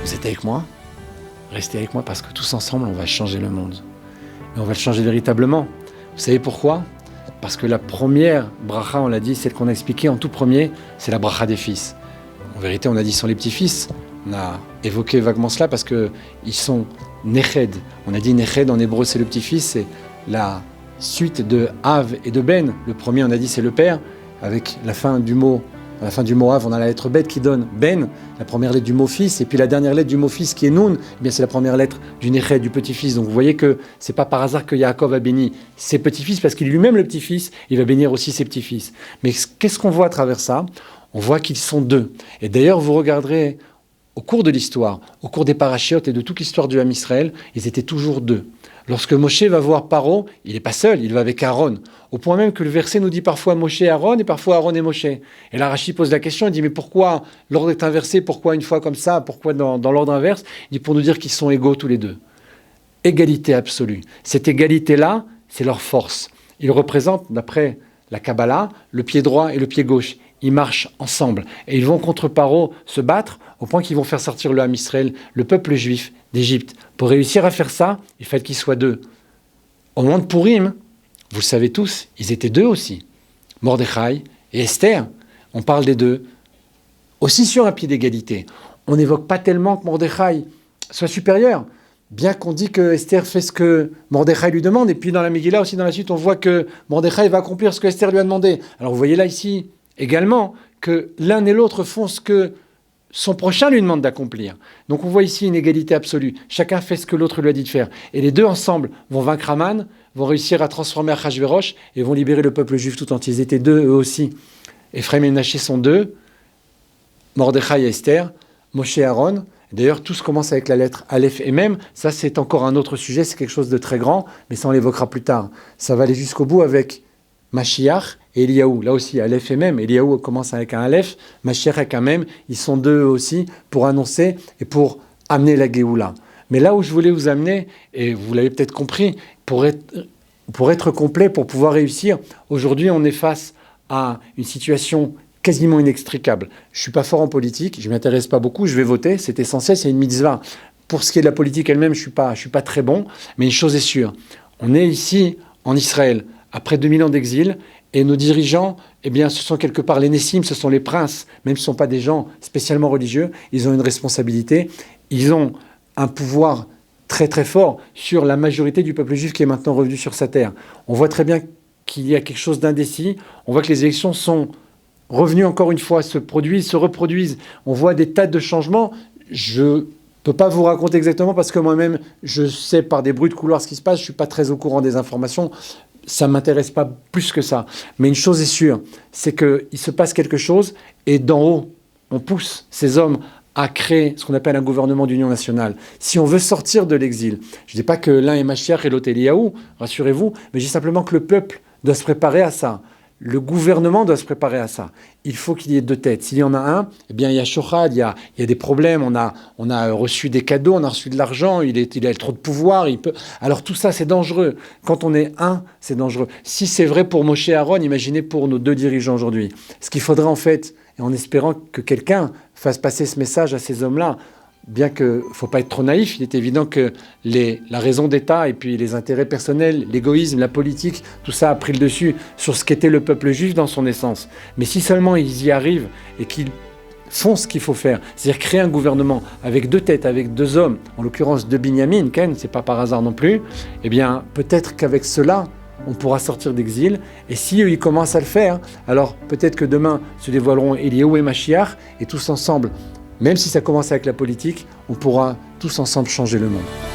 Vous êtes avec moi? Restez avec moi parce que tous ensemble, on va changer le monde. Et on va le changer véritablement. Vous savez pourquoi? Parce que la première bracha, on l'a dit, celle qu'on a expliquée en tout premier, c'est la bracha des fils. En vérité, on a dit ce sont les petits-fils. On a évoqué vaguement cela parce qu'ils sont neched. On a dit neched en hébreu, c'est le petit-fils, c'est la suite de Av et de Ben. Le premier, on a dit, c'est le père, avec la fin du mot. À la fin du mot Av, on a la lettre Bet qui donne Ben, la première lettre du mot fils, et puis la dernière lettre du mot fils qui est Nun, eh bien c'est la première lettre du Neched, du petit-fils. Donc vous voyez que c'est pas par hasard que Yaakov a béni ses petits-fils, parce qu'il est lui-même le petit-fils, il va bénir aussi ses petits-fils. Mais qu'est-ce qu'on voit à travers ça? On voit qu'ils sont deux. Et d'ailleurs, vous regarderez au cours de l'histoire, au cours des parachiotes et de toute l'histoire du Ham Israël, ils étaient toujours deux. Lorsque Moshe va voir Paro, il n'est pas seul, il va avec Aaron. Au point même que le verset nous dit parfois Moshe et Aaron et parfois Aaron et Moshe. Et là, Rashi pose la question, il dit mais pourquoi l'ordre est inversé? Pourquoi une fois comme ça? Pourquoi dans l'ordre inverse? Il dit pour nous dire qu'ils sont égaux tous les deux. Égalité absolue. Cette égalité-là, c'est leur force. Ils représentent, d'après la Kabbalah, le pied droit et le pied gauche. Ils marchent ensemble. Et ils vont contre Paro se battre au point qu'ils vont faire sortir le Ham Israël, le peuple juif d'Égypte. Pour réussir à faire ça, il fallait qu'ils soient deux. Au moment de Pourim, vous le savez tous, ils étaient deux aussi. Mordechai et Esther, on parle des deux. Aussi sur un pied d'égalité. On n'évoque pas tellement que Mordechai soit supérieur. Bien qu'on dit que Esther fait ce que Mordechai lui demande. Et puis dans la Megillah aussi, dans la suite, on voit que Mordechai va accomplir ce que Esther lui a demandé. Alors vous voyez là, ici, également, que l'un et l'autre font ce que son prochain lui demande d'accomplir. Donc on voit ici une égalité absolue. Chacun fait ce que l'autre lui a dit de faire. Et les deux ensemble vont vaincre Haman, vont réussir à transformer Achashverosh et vont libérer le peuple juif tout entier. Ils étaient deux eux aussi. Ephraim et Menaché sont deux. Mordechai et Esther, Moshe et Aaron. D'ailleurs, tout commence avec la lettre Aleph et Mem. Ça, c'est encore un autre sujet, c'est quelque chose de très grand, mais ça, on l'évoquera plus tard. Ça va aller jusqu'au bout avec Mashiach et Eliyahu. Là aussi, Aleph et Mem. Eliyahu commence avec un Aleph, Mashiach avec un Mem. Ils sont deux aussi pour annoncer et pour amener la Géoula. Mais là où je voulais vous amener, et vous l'avez peut-être compris, pour être complet, pour pouvoir réussir, aujourd'hui, on est face à une situation quasiment inextricable. Je ne suis pas fort en politique, je ne m'intéresse pas beaucoup, je vais voter, c'est essentiel, c'est une mitzvah. Pour ce qui est de la politique elle-même, je ne suis pas très bon, mais une chose est sûre, on est ici en Israël, après 2000 ans d'exil, et nos dirigeants, eh bien, ce sont quelque part les Nessim, ce sont les princes, même si ce ne sont pas des gens spécialement religieux, ils ont une responsabilité, ils ont un pouvoir très très fort sur la majorité du peuple juif qui est maintenant revenu sur sa terre. On voit très bien qu'il y a quelque chose d'indécis, on voit que les élections sont revenus encore une fois, se reproduisent. On voit des tas de changements. Je ne peux pas vous raconter exactement parce que moi-même, je sais par des bruits de couloir ce qui se passe. Je ne suis pas très au courant des informations. Ça ne m'intéresse pas plus que ça. Mais une chose est sûre, c'est qu'il se passe quelque chose et d'en haut, on pousse ces hommes à créer ce qu'on appelle un gouvernement d'union nationale. Si on veut sortir de l'exil, je ne dis pas que l'un est Mashiach et l'autre est Eliyahu, rassurez-vous, mais je dis simplement que le peuple doit se préparer à ça. Le gouvernement doit se préparer à ça. Il faut qu'il y ait deux têtes. S'il y en a un, eh bien, il y a shochad, il y a des problèmes. On a reçu des cadeaux, on a reçu de l'argent, il a trop de pouvoir. Alors tout ça, c'est dangereux. Quand on est un, c'est dangereux. Si c'est vrai pour Moshe et Aaron, imaginez pour nos deux dirigeants aujourd'hui. Ce qu'il faudrait en fait, et en espérant que quelqu'un fasse passer ce message à ces hommes-là, bien qu'il ne faut pas être trop naïf, il est évident que la raison d'État et puis les intérêts personnels, l'égoïsme, la politique, tout ça a pris le dessus sur ce qu'était le peuple juif dans son essence. Mais si seulement ils y arrivent et qu'ils font ce qu'il faut faire, c'est-à-dire créer un gouvernement avec deux têtes, avec deux hommes, en l'occurrence de Binyamin, Ken, c'est pas par hasard non plus, eh bien peut-être qu'avec cela, on pourra sortir d'exil. Et si eux, ils commencent à le faire, alors peut-être que demain se dévoileront Eliyahu et Mashiach, et tous ensemble, même si ça commence avec la politique, on pourra tous ensemble changer le monde.